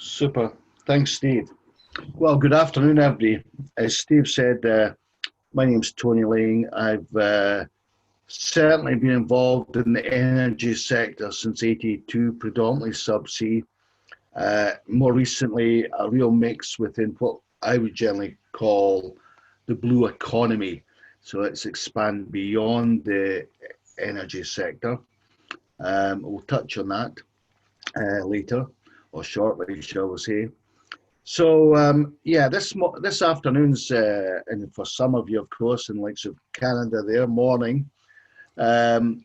Super. Thanks, Steve. Well, good afternoon, everybody. As Steve said, my name's Tony Laing. I've certainly been involved in the energy sector since '82, predominantly subsea. More recently, a real mix within what I would generally call the blue economy. So it's expand beyond the energy sector. We'll touch on that later, or shortly, shall we say. So yeah, this afternoon's, and for some of you, of course, in likes of Canada, their morning.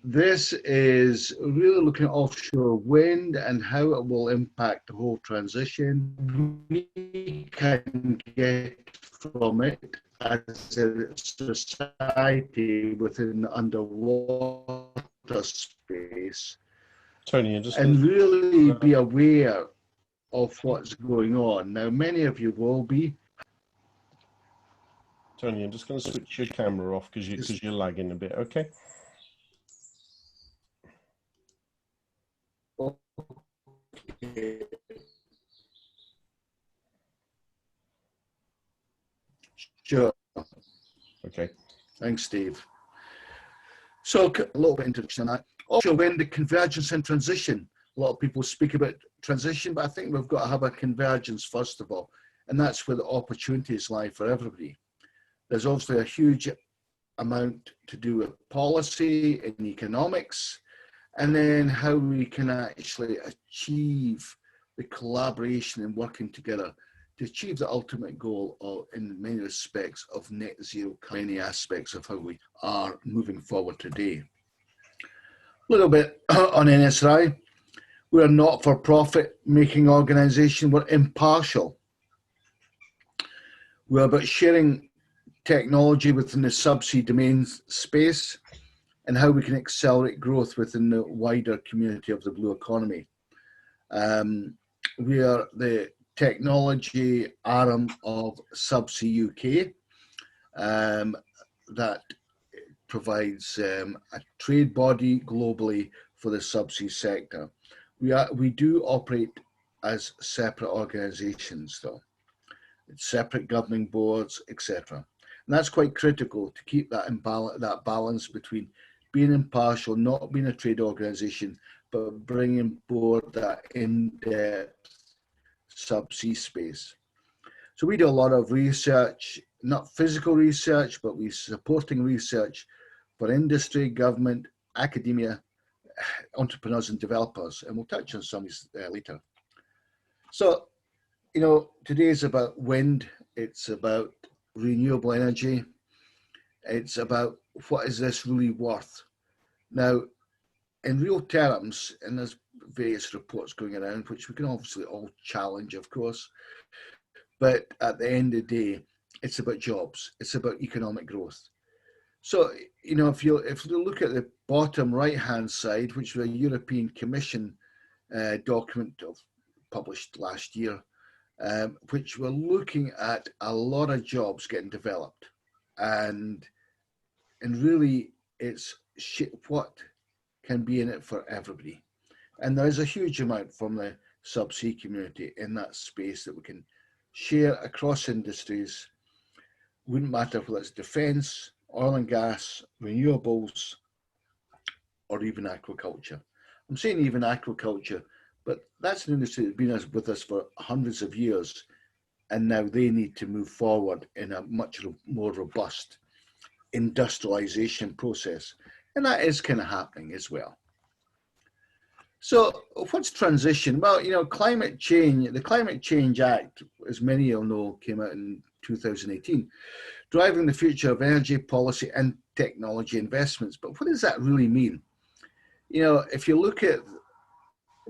This is really looking at offshore wind and how it will impact the whole transition we can get from it as a society within the underwater space, Tony, you're just and really be aware of what's going on. Now, many of you will be. Tony, I'm just going to switch your camera off because you're lagging a bit. Okay. Okay. Sure. Okay. Thanks, Steve. So a little bit introduction on that. Offshore wind, the convergence and transition. A lot of people speak about transition, but I think we've got to have a convergence first of all, and that's where the opportunities lie for everybody. There's obviously a huge amount to do with policy and economics, and then how we can actually achieve the collaboration and working together to achieve the ultimate goal of, in many respects, of net zero, many aspects of how we are moving forward today. A little bit on NSRI. We're a not-for-profit making organisation. We're impartial. We're about sharing technology within the subsea domain space and how we can accelerate growth within the wider community of the blue economy. We are the technology arm of Subsea UK that provides a trade body globally for the subsea sector. We do operate as separate organisations, though. It's separate governing boards, etc. And that's quite critical to keep that balance between being impartial, not being a trade organisation, but bringing board that in-depth subsea space. So we do a lot of research, not physical research, but we're supporting research for industry, government, academia, entrepreneurs and developers, and we'll touch on some of these later. So, you know, today is about wind, it's about renewable energy, it's about what is this really worth. Now, in real terms, and there's various reports going around, which we can obviously all challenge, of course, but at the end of the day, it's about jobs, it's about economic growth. So, you know, if you look at the bottom right-hand side, which was a European Commission document published last year, which we're looking at a lot of jobs getting developed, and really it's what can be in it for everybody. And there is a huge amount from the subsea community in that space that we can share across industries. Wouldn't matter whether it's defence, oil and gas, renewables, or even aquaculture. I'm saying even aquaculture, but that's an industry that's been with us for hundreds of years, and now they need to move forward in a much more robust industrialization process, and that is kind of happening as well. So what's transition? Well, you know, climate change, the Climate Change Act, as many of you know, came out in 2018, driving the future of energy policy and technology investments. But what does that really mean? You know, if you look at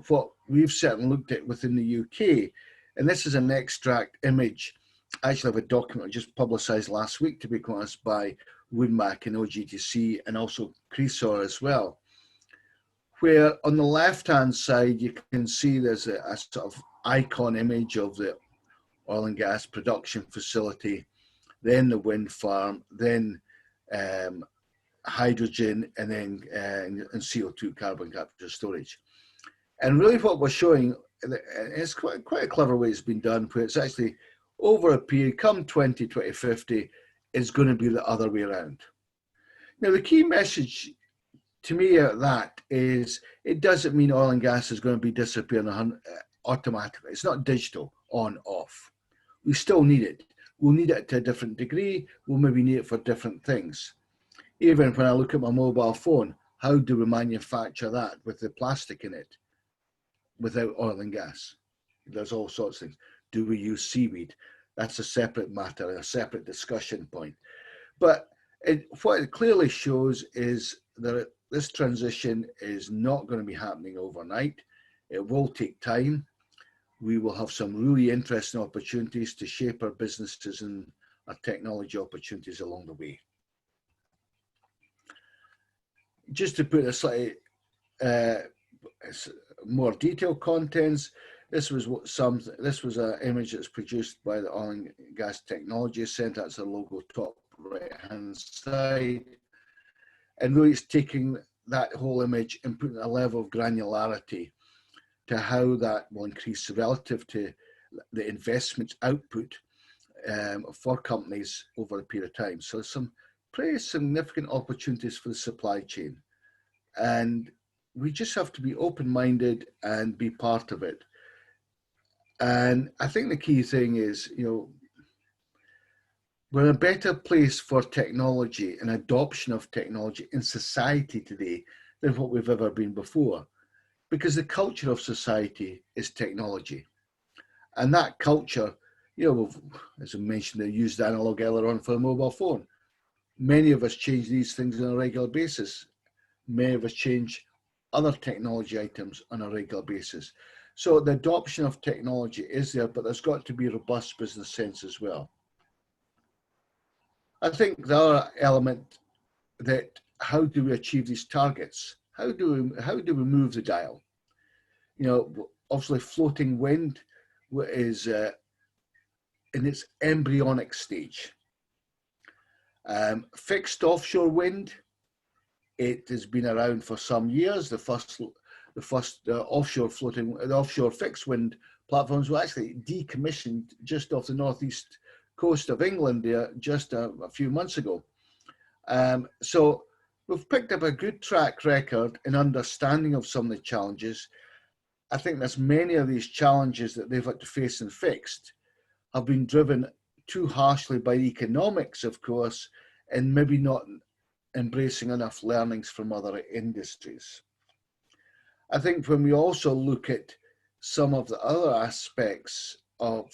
what we've certainly looked at within the UK, and this is an extract image, actually of a document just publicised last week, to be honest, by Woodmac and OGTC, and also Cresor as well, where on the left-hand side, you can see there's a sort of icon image of the oil and gas production facility, then the wind farm, then hydrogen, and then and CO2, carbon capture storage. And really what we're showing it's quite a clever way it's been done, where it's actually over a period, come 2050, it's going to be the other way around. Now, the key message to me out of that is it doesn't mean oil and gas is going to be disappearing automatically. It's not digital, on, off. We still need it. We'll need it to a different degree. We'll maybe need it for different things. Even when I look at my mobile phone, how do we manufacture that with the plastic in it without oil and gas? There's all sorts of things. Do we use seaweed? That's a separate matter, a separate discussion point. But what it clearly shows is that this transition is not going to be happening overnight. It will take time. We will have some really interesting opportunities to shape our businesses and our technology opportunities along the way. Just to put a slightly more detailed contents, this was an image that's produced by the Oil and Gas Technology Centre. That's a logo top right hand side, and really it's taking that whole image and putting a level of granularity to how that will increase relative to the investment output for companies over a period of time. So some pretty significant opportunities for the supply chain, and we just have to be open-minded and be part of it. And I think the key thing is, we're in a better place for technology and adoption of technology in society today than what we've ever been before, because the culture of society is technology. And that culture, as I mentioned, I used the analog earlier on for a mobile phone. Many of us change these things on a regular basis. Many of us change other technology items on a regular basis. So the adoption of technology is there, but there's got to be robust business sense as well. I think the other element that how do we achieve these targets? How do we move the dial? Obviously floating wind is in its embryonic stage. Fixed offshore wind, it has been around for some years. The first offshore fixed wind platforms were actually decommissioned just off the northeast coast of England there just a few months ago. So we've picked up a good track record in understanding of some of the challenges. I think there's many of these challenges that they've had to face and fixed have been driven too harshly by economics, of course, and maybe not embracing enough learnings from other industries. I think when we also look at some of the other aspects of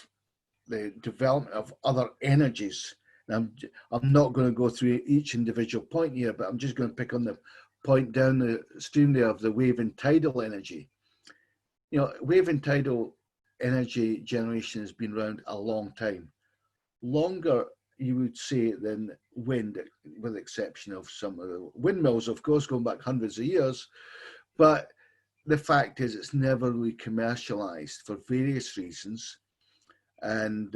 the development of other energies, and I'm not going to go through each individual point here, but I'm just going to pick on the point down the stream there of the wave and tidal energy. Wave and tidal energy generation has been around a long time, longer, you would say, than wind, with the exception of some of the windmills, of course, going back hundreds of years. But the fact is it's never really commercialized for various reasons. And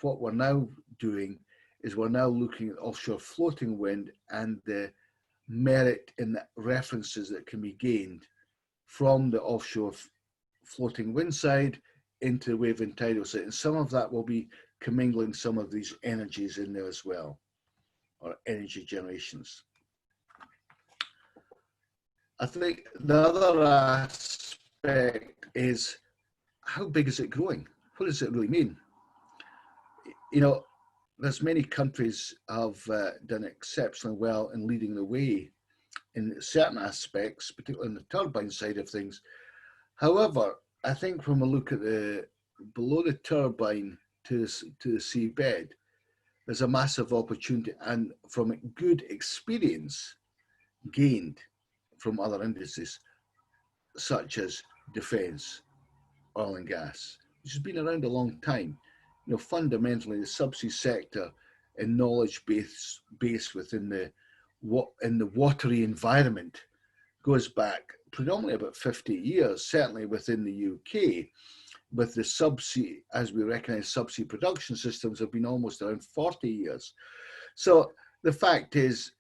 what we're now doing is we're now looking at offshore floating wind and the merit in the references that can be gained from the offshore floating wind side into the wave and tidal side. And some of that will be commingling some of these energies in there as well, or energy generations. I think the other aspect is how big is it growing? What does it really mean? There's many countries have done exceptionally well in leading the way in certain aspects, particularly on the turbine side of things. However, I think when we look at below the turbine to the seabed, there's a massive opportunity, and from good experience gained from other industries, such as defence, oil and gas, which has been around a long time. Fundamentally, the subsea sector and knowledge base within the watery environment goes back predominantly about 50 years, certainly within the UK, with the subsea, as we recognise, subsea production systems have been almost around 40 years. So the fact is,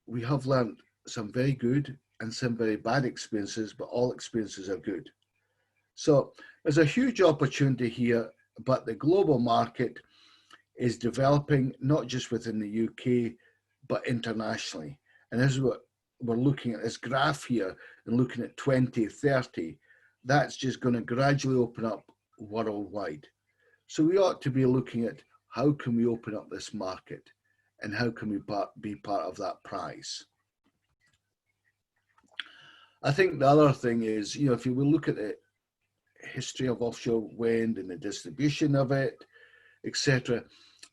we have learned some very good and some very bad experiences, but all experiences are good. So there's a huge opportunity here, but the global market is developing not just within the UK, but internationally. And this is what we're looking at, this graph here, and looking at 2030, that's just going to gradually open up worldwide. So we ought to be looking at how can we open up this market and how can we be part of that prize. I think the other thing is, you know, if you will look at the history of offshore wind and the distribution of it, etc.,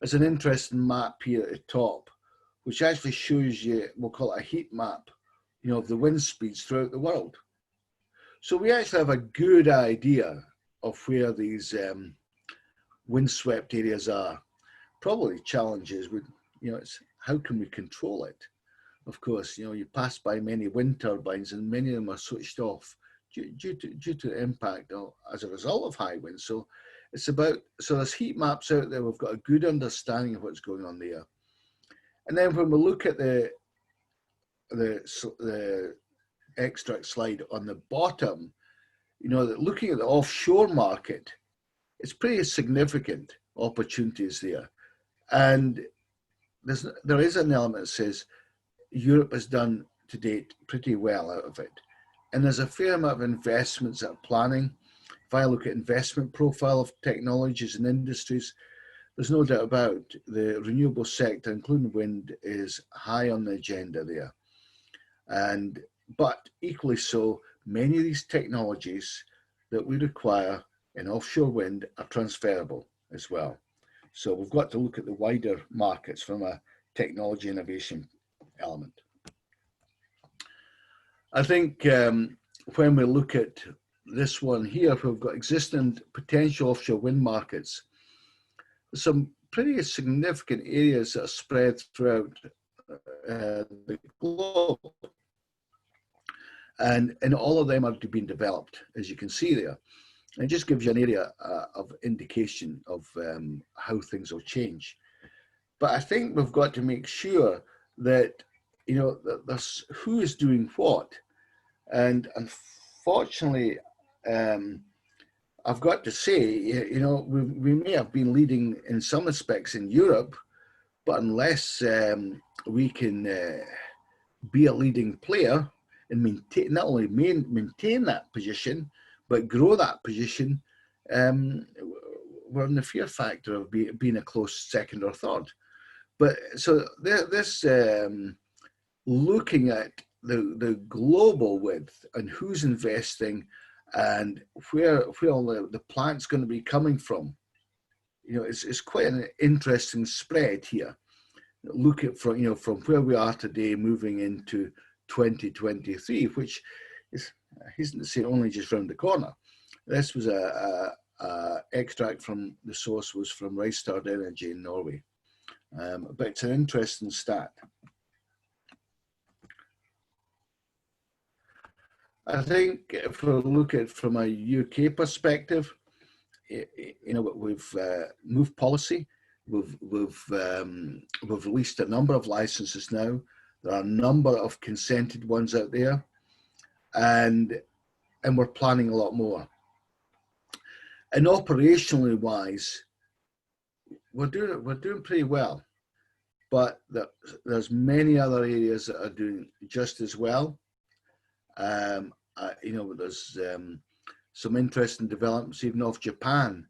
there's an interesting map here at the top, which actually shows you, we'll call it a heat map, you know, of the wind speeds throughout the world. So we actually have a good idea of where these windswept areas are. Probably challenges with, you know, it's how can we control it? Of course, you know, you pass by many wind turbines and many of them are switched off due to impact as a result of high winds. So it's about, so there's heat maps out there. We've got a good understanding of what's going on there. And then when we look at the extract slide on the bottom, you know, that looking at the offshore market, it's pretty significant opportunities there. And there is an element that says Europe has done to date pretty well out of it. And there's a fair amount of investments that are planning. If I look at investment profile of technologies and industries, there's no doubt about the renewable sector, including wind, is high on the agenda there. But equally so, many of these technologies that we require in offshore wind are transferable as well. So we've got to look at the wider markets from a technology innovation element. I think when we look at this one here, we've got existing potential offshore wind markets. Some pretty significant areas that are spread throughout the globe. And all of them are being developed, as you can see there. And it just gives you an area of indication of how things will change. But I think we've got to make sure that, you know, there's who is doing what. And unfortunately, I've got to say, you know, we may have been leading in some respects in Europe, but unless we can be a leading player and maintain, not only maintain that position, but grow that position, we're in the fear factor of being a close second or third. But so this looking at the global width and who's investing and where all the plant's going to be coming from, you know, it's quite an interesting spread here. Look at from, you know, from where we are today moving into 2023, which isn't to say only just round the corner. This was a extract from, the source was from Rystad Energy in Norway, but it's an interesting stat. I think if we look at from a UK perspective, you know, we've moved policy. We've released a number of licenses now. There are a number of consented ones out there, and we're planning a lot more. And operationally wise, we're doing pretty well, but there's many other areas that are doing just as well. You know, there's some interesting developments even off Japan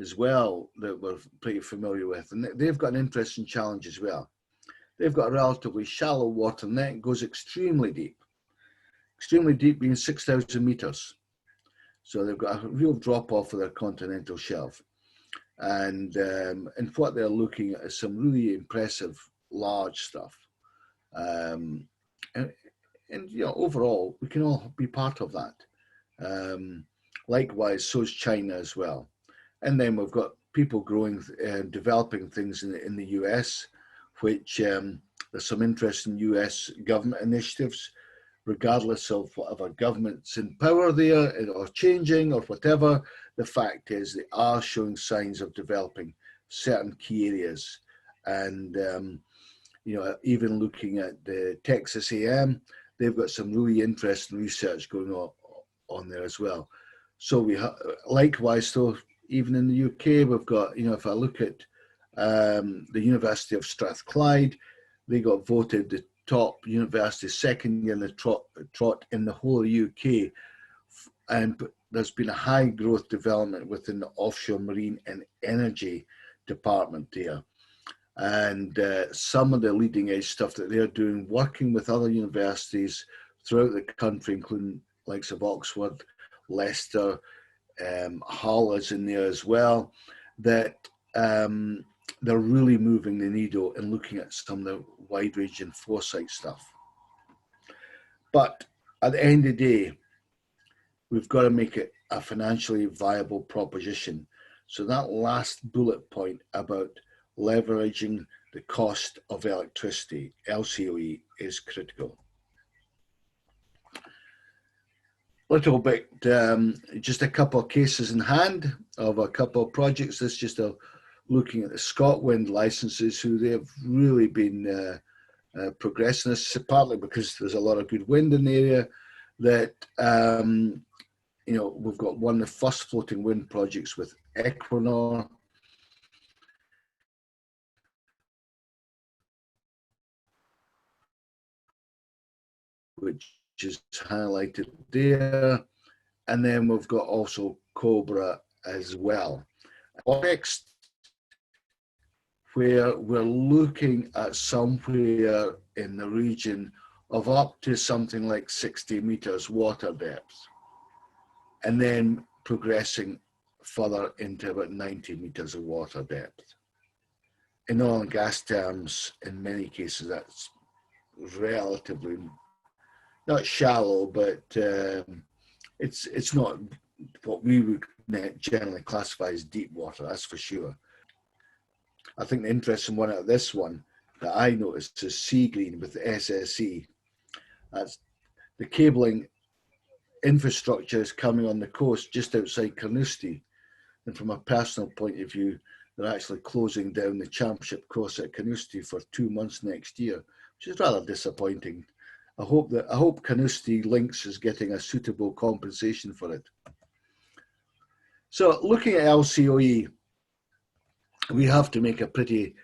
as well that we're pretty familiar with, and they've got an interesting challenge as well. They've got a relatively shallow water net, goes extremely deep being 6,000 meters. So they've got a real drop off of their continental shelf, and what they're looking at is some really impressive large stuff. And you know, overall, we can all be part of that. Likewise, so is China as well. And then we've got people growing, developing things in the US, which there's some interesting US government initiatives, regardless of whatever government's in power there or changing or whatever. The fact is they are showing signs of developing certain key areas. And, you know, even looking at the Texas AM, they've got some really interesting research going on there as well. So likewise, though, even in the UK, we've got, if I look at the University of Strathclyde, they got voted the top university second year in the trot in the whole of the UK. And there's been a high growth development within the offshore marine and energy department there. And some of the leading edge stuff that they're doing, working with other universities throughout the country, including likes of Oxford, Leicester, Hull is in there as well, that they're really moving the needle and looking at some of the wide-ranging foresight stuff. But at the end of the day, we've got to make it a financially viable proposition. So that last bullet point about leveraging the cost of electricity, LCOE, is critical. Little bit, just a couple of cases in hand of a couple of projects. This is just looking at the ScotWind licenses, who they have really been progressing this, partly because there's a lot of good wind in the area. That we've got one of the first floating wind projects with Equinor, which is highlighted there, and then we've got also Cobra as well. Next, where we're looking at somewhere in the region of up to something like 60 meters water depth, and then progressing further into about 90 meters of water depth. In oil and gas terms, in many cases, that's relatively not shallow, but it's not what we would generally classify as deep water, that's for sure. I think the interesting one out of this one that I noticed is Seagreen with the SSE. That's the cabling infrastructure is coming on the coast just outside Carnoustie. And from a personal point of view, they're actually closing down the championship course at Carnoustie for 2 months next year, which is rather disappointing. I hope Carnoustie Links is getting a suitable compensation for it. So looking at LCOE, we have to make a pretty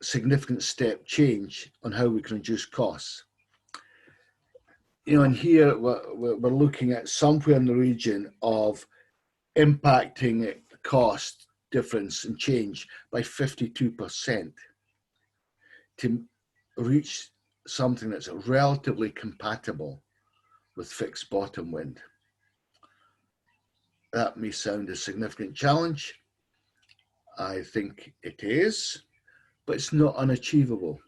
significant step change on how we can reduce costs. And here we're looking at somewhere in the region of impacting cost difference and change by 52% to reach something that's relatively compatible with fixed bottom wind. That may sound a significant challenge. I think it is, but it's not unachievable.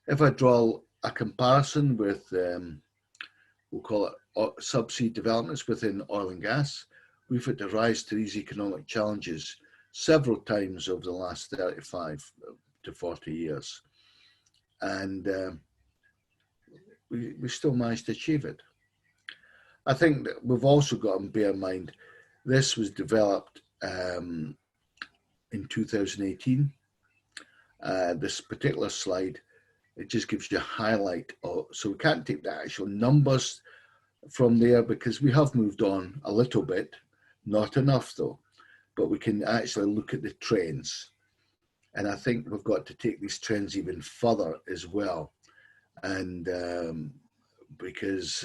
If I draw a comparison with, we'll call it subsea developments within oil and gas, we've had to rise to these economic challenges several times over the last 35 to 40 years. And we still managed to achieve it. I think that we've also got to bear in mind, this was developed in 2018. This particular slide, it just gives you a highlight so we can't take the actual numbers from there because we have moved on a little bit, not enough though, but we can actually look at the trends. And I think we've got to take these trends even further as well. And because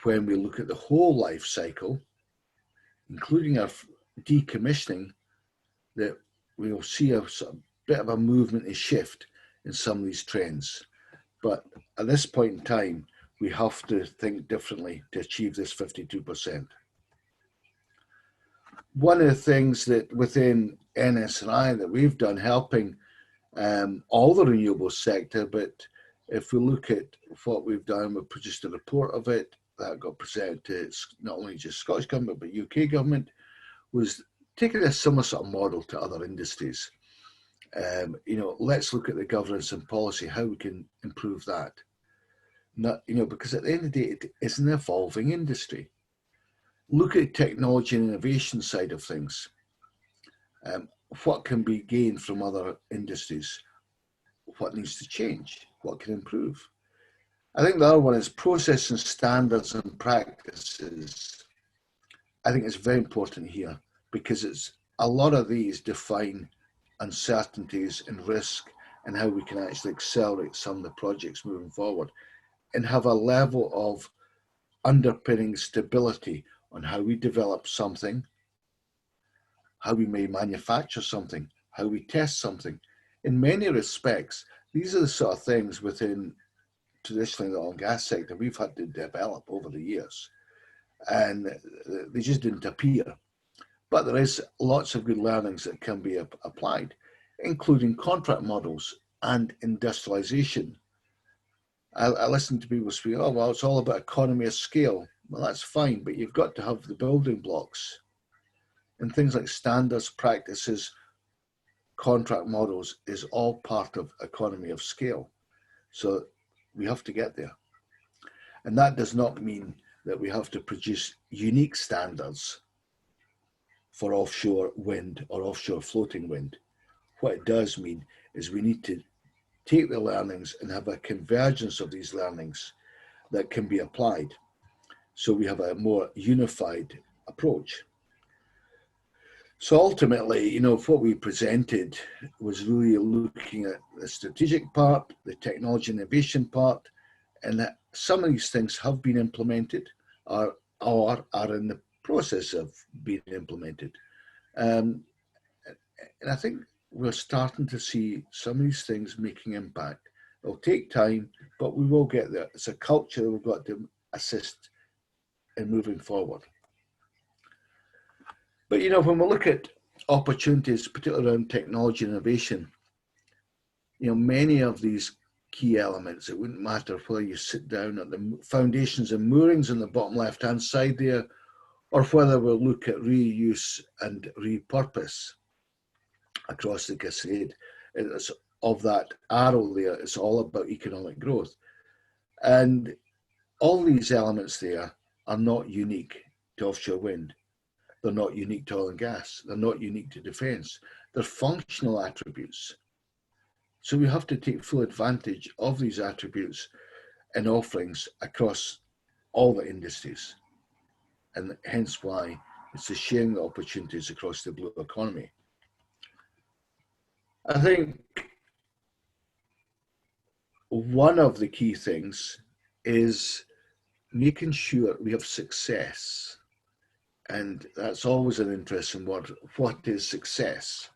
when we look at the whole life cycle, including our decommissioning, that we'll see a sort of bit of a movement and shift in some of these trends. But at this point in time, we have to think differently to achieve this 52%. One of the things that within NSNI that we've done helping all the renewable sector, but if we look at what we've done, we've produced a report of it that got presented to not only just Scottish government, but UK government, was taking a similar sort of model to other industries. Let's look at the governance and policy, how we can improve that. Not, because at the end of the day, it is an evolving industry. Look at technology and innovation side of things. What can be gained from other industries? What needs to change? What can improve? I think the other one is process and standards and practices. I think it's very important here because it's a lot of these define uncertainties and risk and how we can actually accelerate some of the projects moving forward and have a level of underpinning stability on how we develop something, how we may manufacture something, how we test something. In many respects, these are the sort of things within traditionally the oil and gas sector we've had to develop over the years, and they just didn't appear. But there is lots of good learnings that can be applied, including contract models and industrialization. I listen to people speak, oh, well, it's all about economy of scale. Well, that's fine, but you've got to have the building blocks. And things like standards, practices, contract models is all part of economy of scale. So we have to get there. And that does not mean that we have to produce unique standards for offshore wind or offshore floating wind. What it does mean is we need to take the learnings and have a convergence of these learnings that can be applied. So we have a more unified approach. So ultimately, what we presented was really looking at the strategic part, the technology innovation part, and that some of these things have been implemented or are in the process of being implemented. And I think we're starting to see some of these things making impact. It'll take time, but we will get there. It's a culture we've got to assist in moving forward. But when we look at opportunities, particularly around technology innovation, many of these key elements, it wouldn't matter whether you sit down at the foundations and moorings on the bottom left-hand side there, or whether we'll look at reuse and repurpose across the cascade. It's of that arrow there, it's all about economic growth. And all these elements there are not unique to offshore wind. They're not unique to oil and gas. They're not unique to defence. They're functional attributes. So we have to take full advantage of these attributes and offerings across all the industries. And hence why it's the sharing the opportunities across the blue economy. I think one of the key things is making sure we have success. And that's always an interesting word. What is success?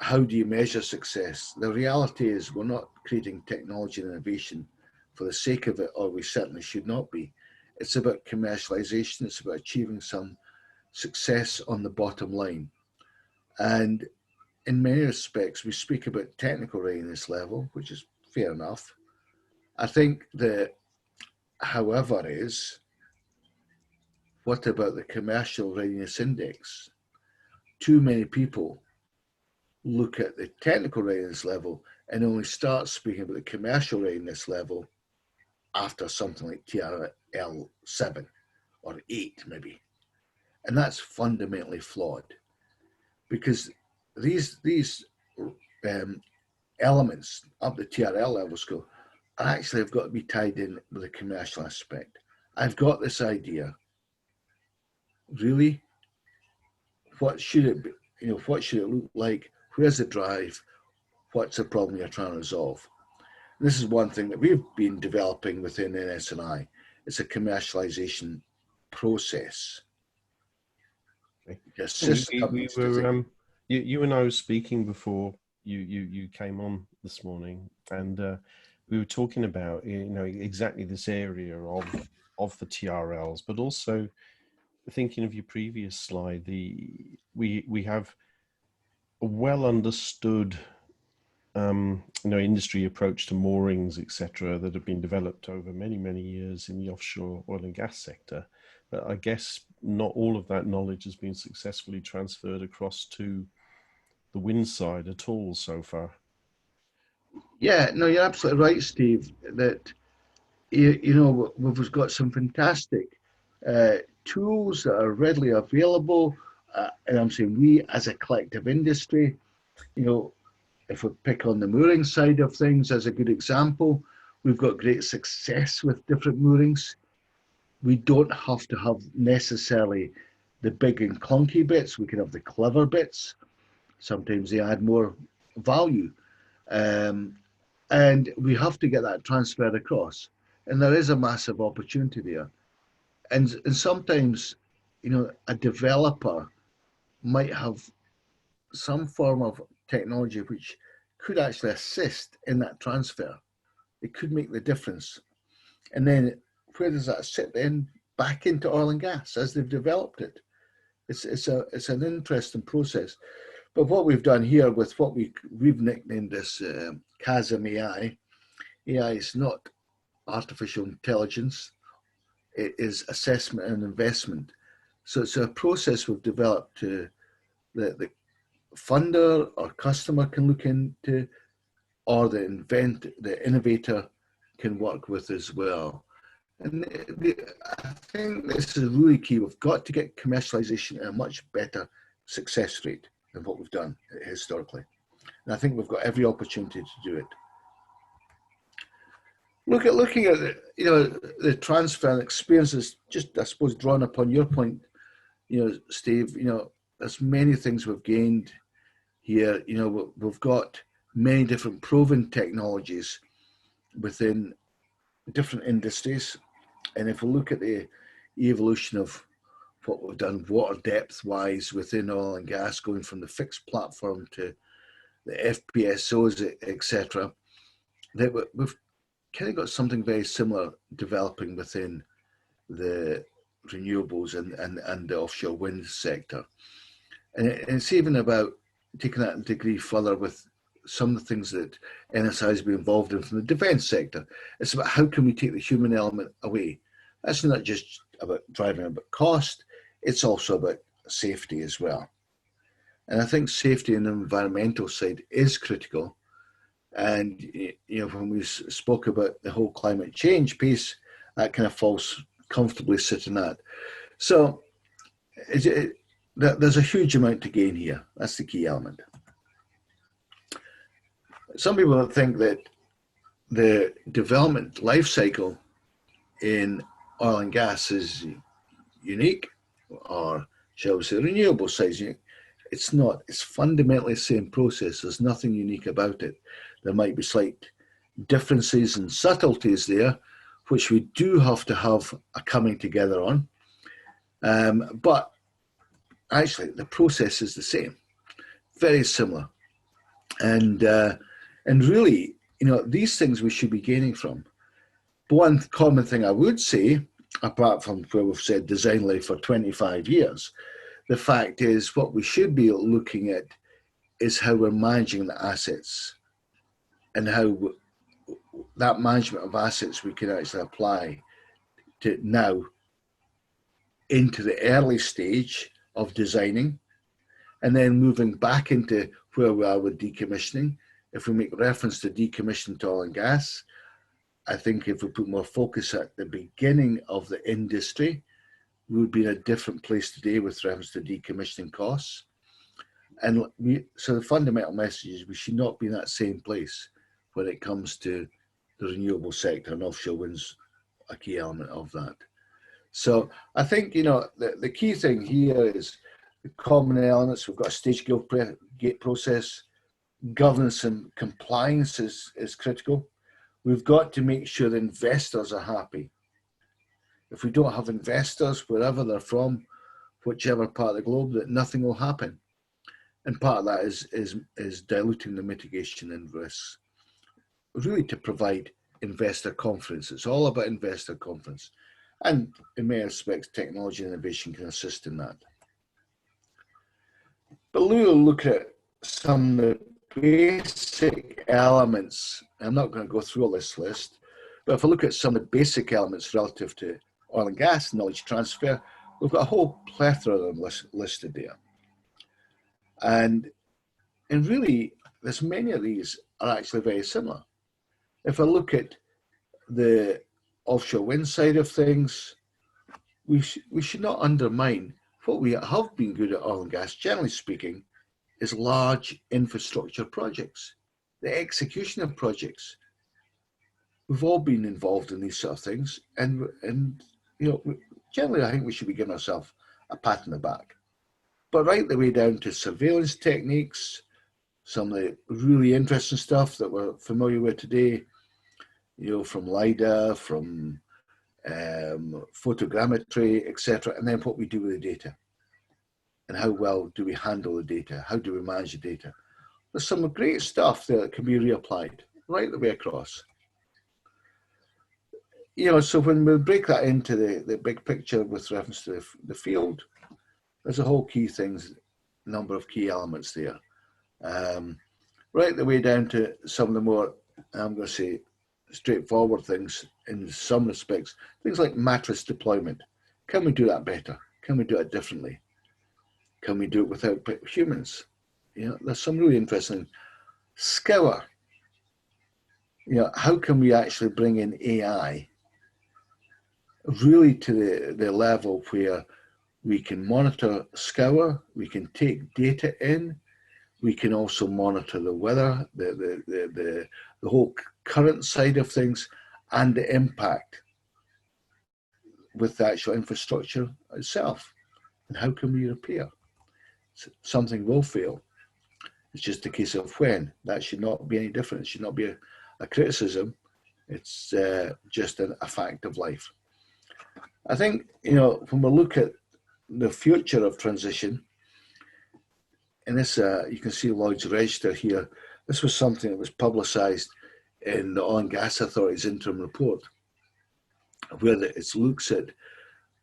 How do you measure success? The reality is we're not creating technology and innovation for the sake of it, or we certainly should not be. It's about commercialization. It's about achieving some success on the bottom line. And in many respects, we speak about technical readiness level, which is fair enough. I think the however is, what about the commercial readiness index? Too many people look at the technical readiness level and only start speaking about the commercial readiness level after something like TRL 7 or 8 maybe. And that's fundamentally flawed, because these elements up the TRL level score actually have got to be tied in with the commercial aspect. I've got this idea. Really, what should it be? What should it look like? Where's the drive? What's the problem you're trying to resolve? And this is one thing that we've been developing within NS&I. It's a commercialization process. You and I were speaking before you came on this morning, and we were talking about exactly this area of the TRLs, but also thinking of your previous slide, we have a well understood industry approach to moorings, etc., that have been developed over many years in the offshore oil and gas sector. But I guess not all of that knowledge has been successfully transferred across to the wind side at all so far. Yeah, no, you're absolutely right, Steve, that we've got some fantastic tools that are readily available, and I'm saying we as a collective industry, if we pick on the mooring side of things as a good example, We've got great success with different moorings. We don't have to have necessarily the big and clunky bits. We can have the clever bits. Sometimes they add more value. Um, and we have to get that transferred across. And there is a massive opportunity there. And sometimes, a developer might have some form of technology which could actually assist in that transfer. It could make the difference. And then where does that sit then? Back into oil and gas as they've developed it. It's an interesting process. But what we've done here with what we've nicknamed this CASM AI, AI is not artificial intelligence. It is assessment and investment. So it's a process we've developed to the funder or customer can look into, or the innovator can work with as well. And I think this is really key. We've got to get commercialization at a much better success rate than what we've done historically. And I think we've got every opportunity to do it. Looking at the transfer and experiences, just I suppose drawing upon your point, Steve, there's many things we've gained here. We've got many different proven technologies within different industries. And if we look at the evolution of what we've done water depth wise within oil and gas, going from the fixed platform to the FPSOs, etc., that we've kind of got something very similar developing within the renewables and the offshore wind sector. And it's even about taking that a degree further with some of the things that NSI has been involved in from the defence sector. It's about how can we take the human element away. That's not just about driving about cost, it's also about safety as well. And I think safety on the environmental side is critical. And when we spoke about the whole climate change piece, that kind of falls comfortably sitting at. So there's a huge amount to gain here. That's the key element. Some people think that the development life cycle in oil and gas is unique, or shall we say renewable side. It's not. It's fundamentally the same process. There's nothing unique about it. There might be slight differences and subtleties there, which we do have to have a coming together on. But actually, the process is the same, very similar. And really, these things we should be gaining from. But one common thing I would say, apart from where we've said design life for 25 years, the fact is what we should be looking at is how we're managing the assets and how that management of assets we can actually apply to now into the early stage of designing and then moving back into where we are with decommissioning. If we make reference to decommissioning to oil and gas, I think if we put more focus at the beginning of the industry, we would be in a different place today with reference to decommissioning costs. And so the fundamental message is we should not be in that same place when it comes to the renewable sector, and offshore wind's a key element of that. So I think, the key thing here is the common elements. We've got a stage gate process. Governance and compliance is critical. We've got to make sure the investors are happy. If we don't have investors, wherever they're from, whichever part of the globe, that nothing will happen. And part of that is diluting the mitigation and risks, really to provide investor confidence. It's all about investor confidence. And in many respects, technology and innovation can assist in that. But we'll look at some of the basic elements. I'm not going to go through all this list, but if I look at some of the basic elements relative to oil and gas knowledge transfer, we've got a whole plethora of them listed there. And really, there's many of these are actually very similar. If I look at the offshore wind side of things, we should not undermine what we have been good at oil and gas, generally speaking, is large infrastructure projects, the execution of projects. We've all been involved in these sort of things, and generally I think we should be giving ourselves a pat on the back. But right the way down to surveillance techniques, some of the really interesting stuff that we're familiar with today, from LiDAR, from photogrammetry, etc., and then what we do with the data. And how well do we handle the data? How do we manage the data? There's some great stuff there that can be reapplied right the way across. So when we break that into the big picture with reference to the field, there's a whole number of key elements there. Right the way down to some of the more, I'm going to say, straightforward things in some respects, things like mattress deployment. Can we do that better? Can we do it differently? Can we do it without humans? There's some really interesting scour. How can we actually bring in AI really to the level where we can monitor scour, we can take data in, we can also monitor the weather, the whole current side of things, and the impact with the actual infrastructure itself. And how can we repair? Something will fail. It's just a case of when. That should not be any different. It should not be a criticism. It's just a fact of life. I think, when we look at the future of transition, and this, you can see Lloyd's Register here. This was something that was publicised in the Oil and Gas Authority's interim report, where it looks at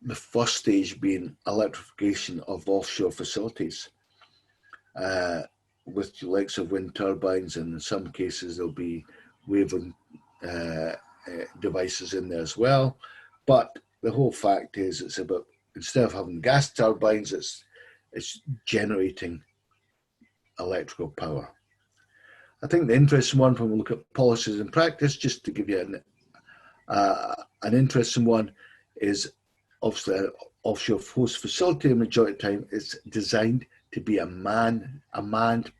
the first stage being electrification of offshore facilities, with the likes of wind turbines, and in some cases there'll be wave devices in there as well. But the whole fact is, it's about, instead of having gas turbines, it's generating electrical power. I think the interesting one, when we look at policies and practice, just to give you an interesting one, is obviously an offshore host facility. The majority of the time, it's designed to be a manned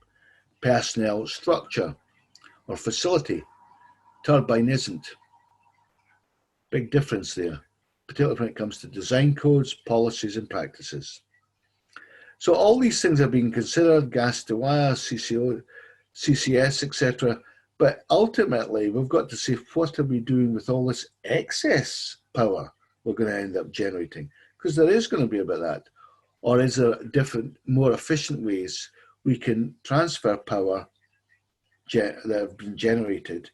personnel structure or facility. Turbine isn't. Big difference there, particularly when it comes to design codes, policies, and practices. So all these things are being considered: gas to wire, CCO, CCS, etc. But ultimately, we've got to see, what are we doing with all this excess power we're going to end up generating? Because there is going to be about that. Or is there different, more efficient ways we can transfer power that have been generated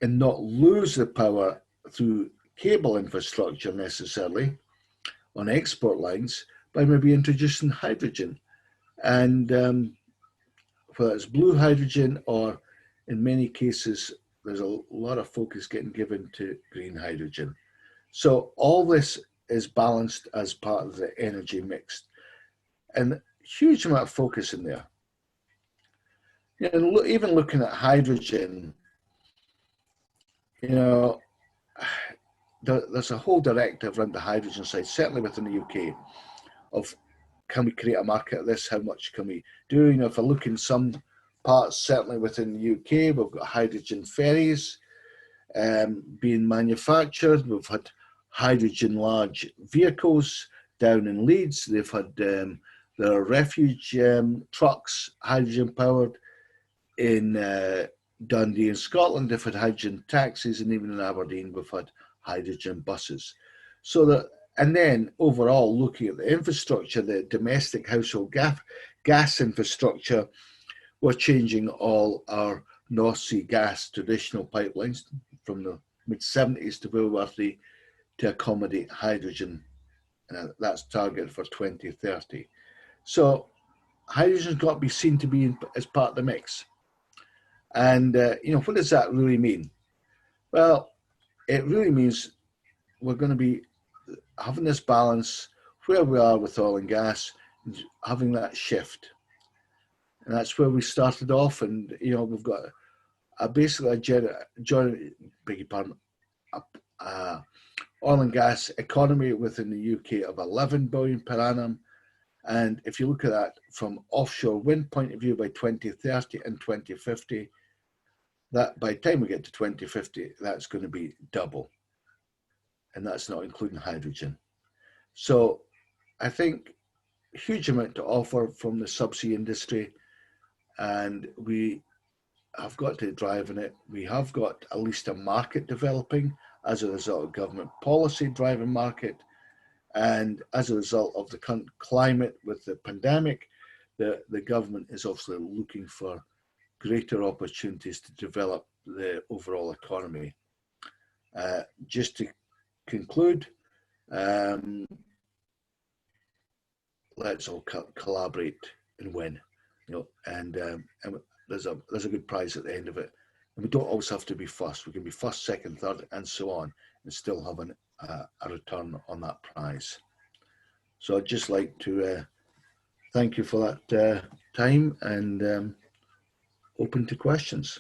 and not lose the power through cable infrastructure necessarily on export lines, by maybe introducing hydrogen, and whether it's blue hydrogen, or in many cases there's a lot of focus getting given to green hydrogen. So all this is balanced as part of the energy mix, and huge amount of focus in there. And even looking at hydrogen, there's a whole directive around the hydrogen side, certainly within the UK, of, can we create a market of this? How much can we do? If I look in some parts, certainly within the UK, we've got hydrogen ferries being manufactured. We've had hydrogen large vehicles down in Leeds. They've had there are refuge trucks, hydrogen powered, in Dundee in Scotland. They've had hydrogen taxis, and even in Aberdeen we've had hydrogen buses. So that, and then overall, looking at the infrastructure, the domestic household gas infrastructure, we're changing all our North Sea gas traditional pipelines from the mid-70s to where we're to accommodate hydrogen. That's targeted for 2030. So hydrogen's got to be seen to be as part of the mix. And what does that really mean? Well, it really means we're going to be having this balance where we are with oil and gas, having that shift. And that's where we started off. And, we've got basically oil and gas economy within the UK of 11 billion per annum. And if you look at that from offshore wind point of view, by 2030 and 2050, that by the time we get to 2050, that's going to be double. And that's not including hydrogen. So I think a huge amount to offer from the subsea industry, and we have got to drive in it. We have got at least a market developing as a result of government policy driving market. And as a result of the current climate with the pandemic, the government is obviously looking for greater opportunities to develop the overall economy. Just to conclude, let's all collaborate and win, and there's a good prize at the end of it. And we don't always have to be first. We can be first, second, third, and so on, and still have a return on that prize. So I'd just like to thank you for that time, and open to questions.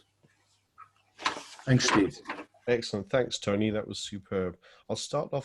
Thanks, Steve. Excellent. Thanks, Tony. That was superb. I'll start off